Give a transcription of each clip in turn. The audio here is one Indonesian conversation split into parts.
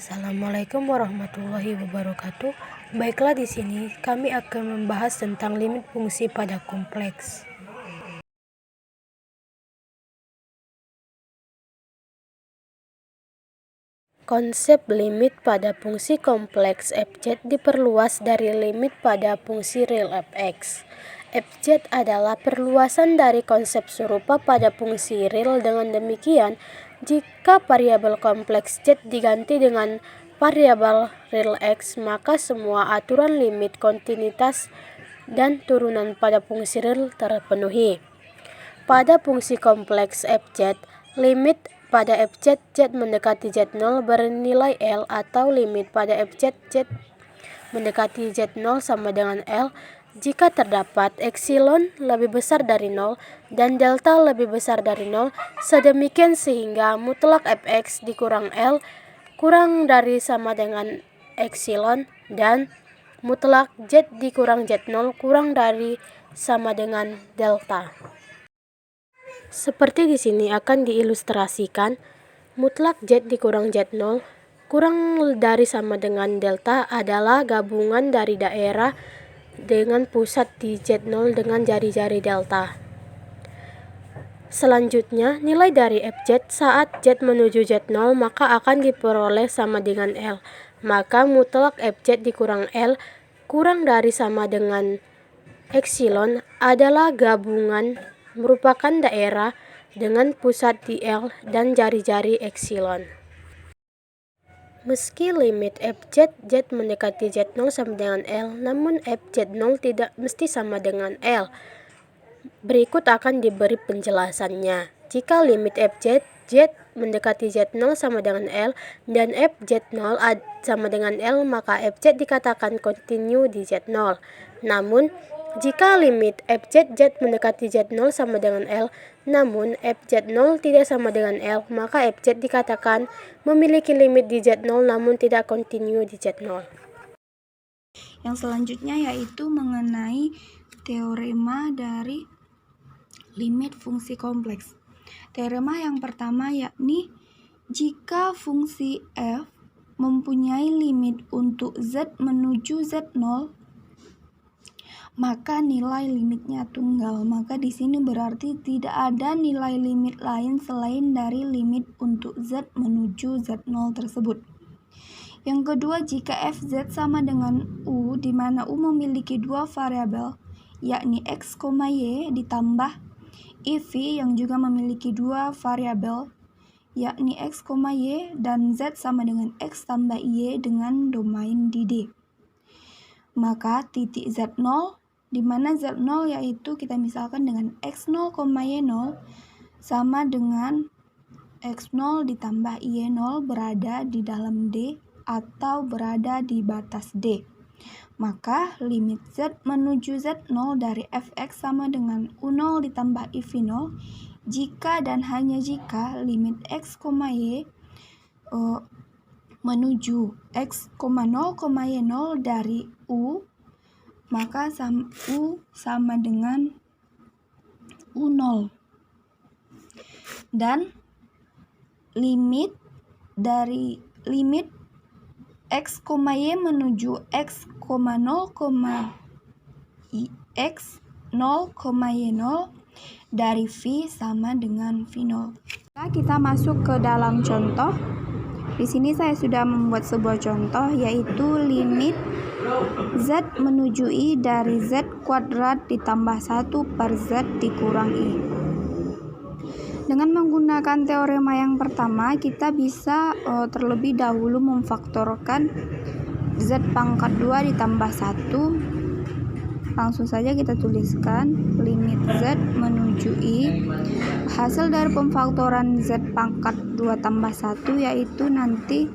Assalamualaikum warahmatullahi wabarakatuh. Baiklah, di sini kami akan membahas tentang limit fungsi pada kompleks. Konsep limit pada fungsi kompleks Fz diperluas dari limit pada fungsi real Fx. Fz adalah perluasan dari konsep serupa pada fungsi real. Dengan demikian, jika variabel kompleks z diganti dengan variabel real x, maka semua aturan limit, kontinuitas, dan turunan pada fungsi real terpenuhi. Pada fungsi kompleks Fz, limit pada Fz z mendekati z0 bernilai L, atau limit pada Fz z mendekati z0 sama dengan L jika terdapat epsilon lebih besar dari 0 dan delta lebih besar dari 0, sedemikian sehingga mutlak Fx dikurang L kurang dari sama dengan epsilon dan mutlak z dikurang z0 kurang dari sama dengan delta. Seperti di sini akan diilustrasikan, mutlak z dikurang z0 kurang dari sama dengan delta adalah gabungan dari daerah dengan pusat di z0 dengan jari-jari delta. Selanjutnya, nilai dari Fz saat z menuju z0 maka akan diperoleh sama dengan L. Maka mutlak Fz dikurang L kurang dari sama dengan epsilon adalah gabungan merupakan daerah dengan pusat di L dan jari-jari epsilon. Meski limit Fz z mendekati z0 sama dengan L, namun Fz0 tidak mesti sama dengan L. Berikut akan diberi penjelasannya. Jika limit Fz z mendekati z0 sama dengan L dan Fz0 sama dengan L, maka Fz dikatakan kontinu di z0. Namun, jika limit Fz z mendekati z0 sama dengan L, namun Fz0 tidak sama dengan L, maka Fz dikatakan memiliki limit di z0 namun tidak kontinu di z0. Yang selanjutnya yaitu mengenai teorema dari limit fungsi kompleks. Teorema yang pertama yakni jika fungsi f mempunyai limit untuk z menuju z0, maka nilai limitnya tunggal. Maka di sini berarti tidak ada nilai limit lain selain dari limit untuk z menuju z0 tersebut. Yang kedua, jika fz sama dengan u, di mana u memiliki dua variabel, yakni x, y ditambah iv yang juga memiliki dua variabel, yakni x, y, dan z sama dengan x tambah y dengan domain di D. Maka titik z0, di mana z0 yaitu kita misalkan dengan x0, y0 sama dengan x0 ditambah y0 berada di dalam D atau berada di batas D. Maka limit z menuju z0 dari fx sama dengan u0 ditambah iv0 jika dan hanya jika limit x, y menuju x, 0, y0 dari u, maka u sama dengan u0. Dan limit dari limit x, y menuju x, 0, y0 dari v sama dengan v0. Kita masuk ke dalam contoh. Di sini saya sudah membuat sebuah contoh, yaitu limit z menuju i dari z kuadrat ditambah 1 per z dikurang i. Dengan menggunakan teorema yang pertama, kita bisa terlebih dahulu memfaktorkan z pangkat 2 ditambah 1. Langsung saja kita tuliskan limit z menuju i. Hasil dari pemfaktoran z pangkat 2 tambah 1 yaitu nanti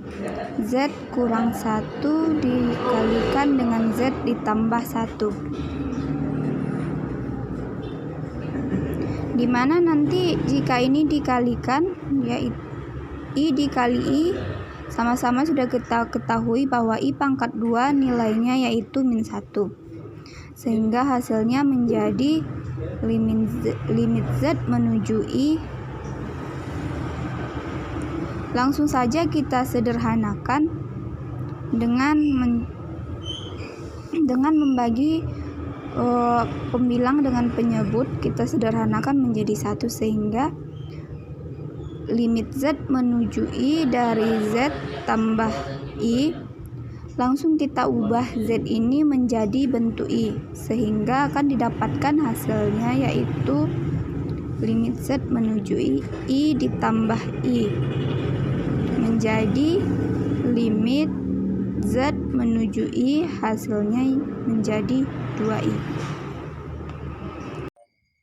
z kurang 1 dikalikan dengan z ditambah 1. Dimana nanti jika ini dikalikan, yaitu i dikali i, sama-sama sudah kita ketahui bahwa i pangkat 2 nilainya yaitu min 1. Sehingga hasilnya menjadi limit z menuju i Langsung saja kita sederhanakan dengan membagi pembilang dengan penyebut. Kita sederhanakan menjadi 1 sehingga limit Z menuju I dari Z tambah I, langsung kita ubah Z ini menjadi bentuk I, sehingga akan didapatkan hasilnya yaitu limit Z menuju I ditambah I menjadi limit Z menuju I, hasilnya menjadi 2I.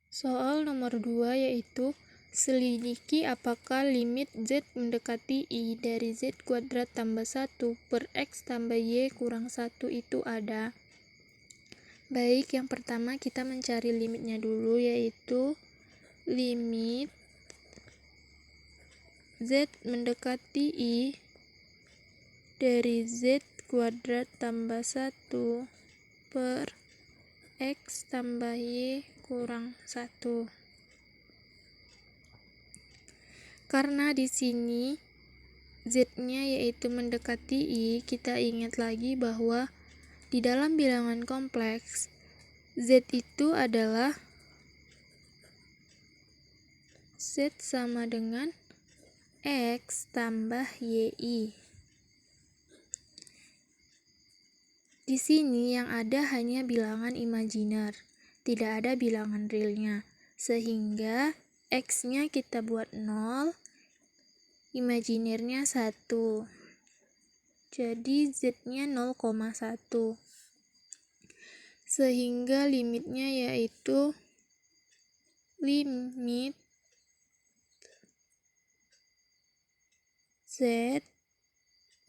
Soal nomor 2 yaitu selidiki apakah limit Z mendekati I dari Z kuadrat tambah 1 per X tambah Y kurang 1 itu ada. Baik, yang pertama kita mencari limitnya dulu, yaitu limit Z mendekati I dari Z kuadrat tambah 1 per X tambah Y kurang 1. Karena di sini Z-nya yaitu mendekati I, kita ingat lagi bahwa di dalam bilangan kompleks Z itu adalah Z sama dengan X tambah YI. Di sini yang ada hanya bilangan imajiner, tidak ada bilangan realnya. Sehingga X-nya kita buat 0, imajinernya 1. Jadi Z-nya 0,1. Sehingga limitnya yaitu limit Z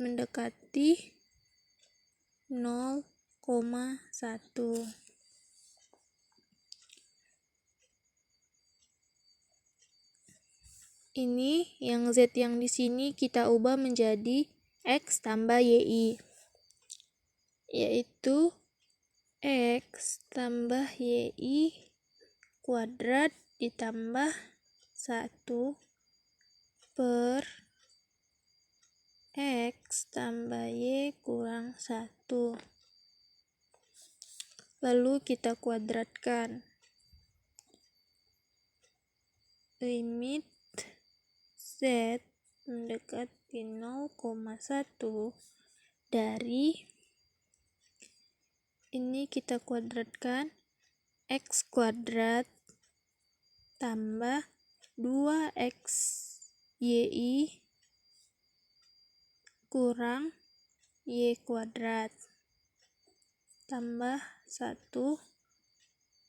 mendekati 0,1. Ini yang Z yang di sini kita ubah menjadi X tambah YI, yaitu X tambah YI kuadrat ditambah 1 per X tambah Y kurang 1. Lalu kita kuadratkan. Limit Z mendekati 0,1 dari ini kita kuadratkan X kuadrat tambah 2X YI kurang Y kuadrat tambah 1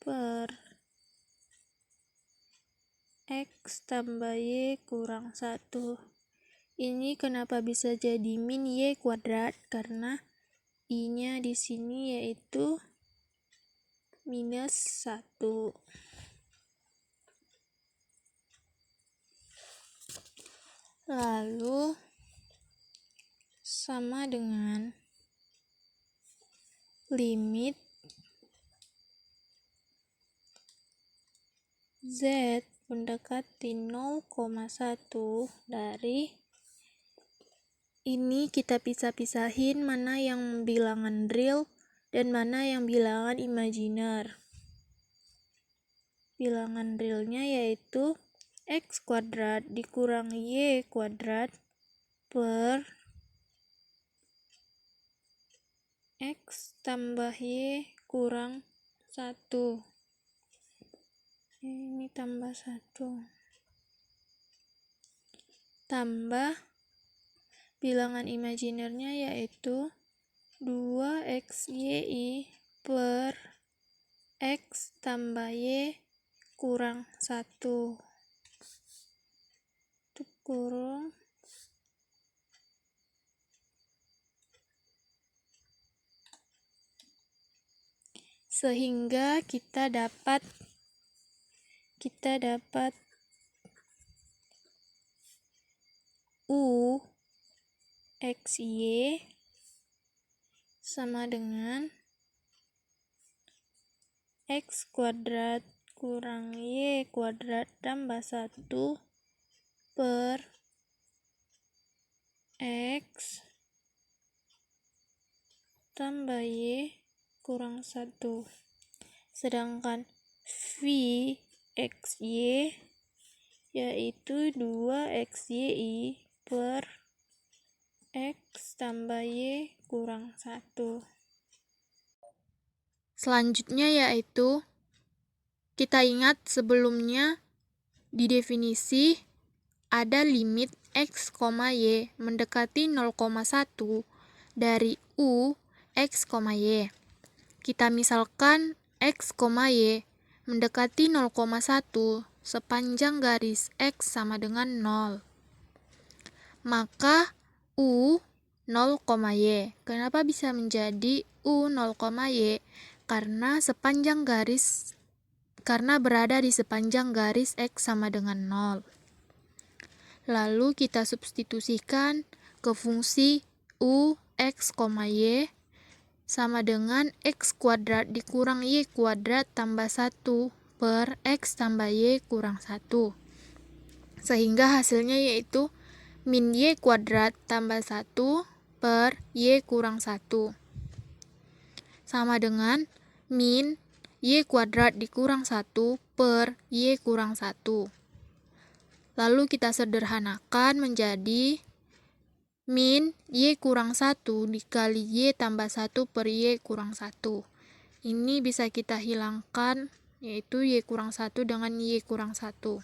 per X tambah Y kurang 1. Ini kenapa bisa jadi min Y kuadrat? Karena I-nya di sini yaitu minus 1. Lalu sama dengan limit Z mendekati 0,1 dari ini kita pisah-pisahin mana yang bilangan real dan mana yang bilangan imajiner. Bilangan realnya yaitu X kuadrat dikurang Y kuadrat per X tambah Y kurang 1. Ini tambah 1. Tambah bilangan imajinernya yaitu 2XYI per X tambah Y kurang 1. Itu kurung sehingga kita dapat U XY sama dengan X kuadrat kurang Y kuadrat tambah 1 per X tambah Y kurang 1. Sedangkan V XY yaitu 2XYI per X tambah Y kurang 1. Selanjutnya yaitu, kita ingat sebelumnya di definisi ada limit X, Y mendekati 0,1 dari U X, Y. Kita misalkan X, Y mendekati 0,1 sepanjang garis X sama dengan 0. Maka U 0, Y. Kenapa bisa menjadi U 0, Y? Karena berada di sepanjang garis X sama dengan 0. Lalu kita substitusikan ke fungsi U X, Y sama dengan X kuadrat dikurang Y kuadrat tambah 1 per X tambah Y kurang 1. Sehingga hasilnya yaitu min Y kuadrat tambah 1 per Y kurang 1. Sama dengan min Y kuadrat dikurang 1 per Y kurang 1. Lalu kita sederhanakan menjadi min Y kurang 1 dikali Y tambah 1 per Y kurang 1. Ini bisa kita hilangkan, yaitu Y kurang 1 dengan Y kurang 1.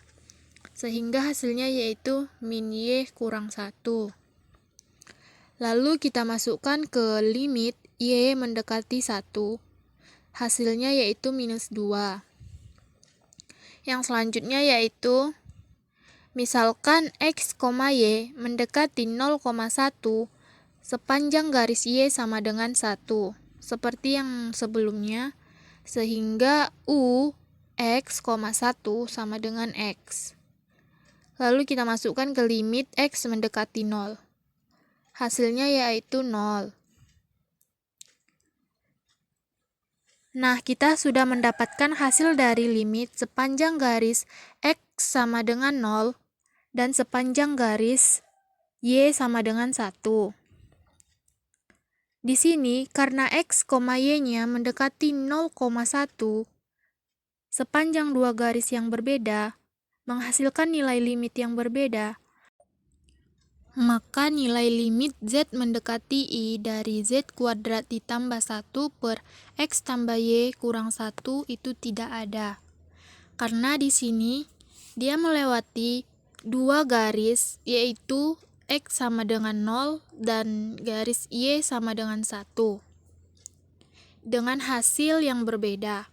Sehingga hasilnya yaitu min Y kurang 1. Lalu kita masukkan ke limit Y mendekati 1. Hasilnya yaitu minus 2. Yang selanjutnya yaitu, misalkan X, Y mendekati 0,1 sepanjang garis Y sama dengan 1. Seperti yang sebelumnya, sehingga U X, 1 sama dengan X. Lalu kita masukkan ke limit X mendekati 0. Hasilnya yaitu 0. Nah, kita sudah mendapatkan hasil dari limit sepanjang garis X sama dengan 0 dan sepanjang garis Y sama dengan 1. Di sini, karena X, Y-nya mendekati 0,1 sepanjang dua garis yang berbeda, menghasilkan nilai limit yang berbeda, maka nilai limit Z mendekati I dari Z kuadrat ditambah 1 per X tambah Y kurang 1 itu tidak ada. Karena di sini dia melewati dua garis, yaitu X sama dengan 0 dan garis Y sama dengan 1. Dengan hasil yang berbeda.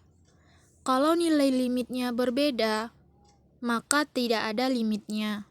Kalau nilai limitnya berbeda, maka tidak ada limitnya.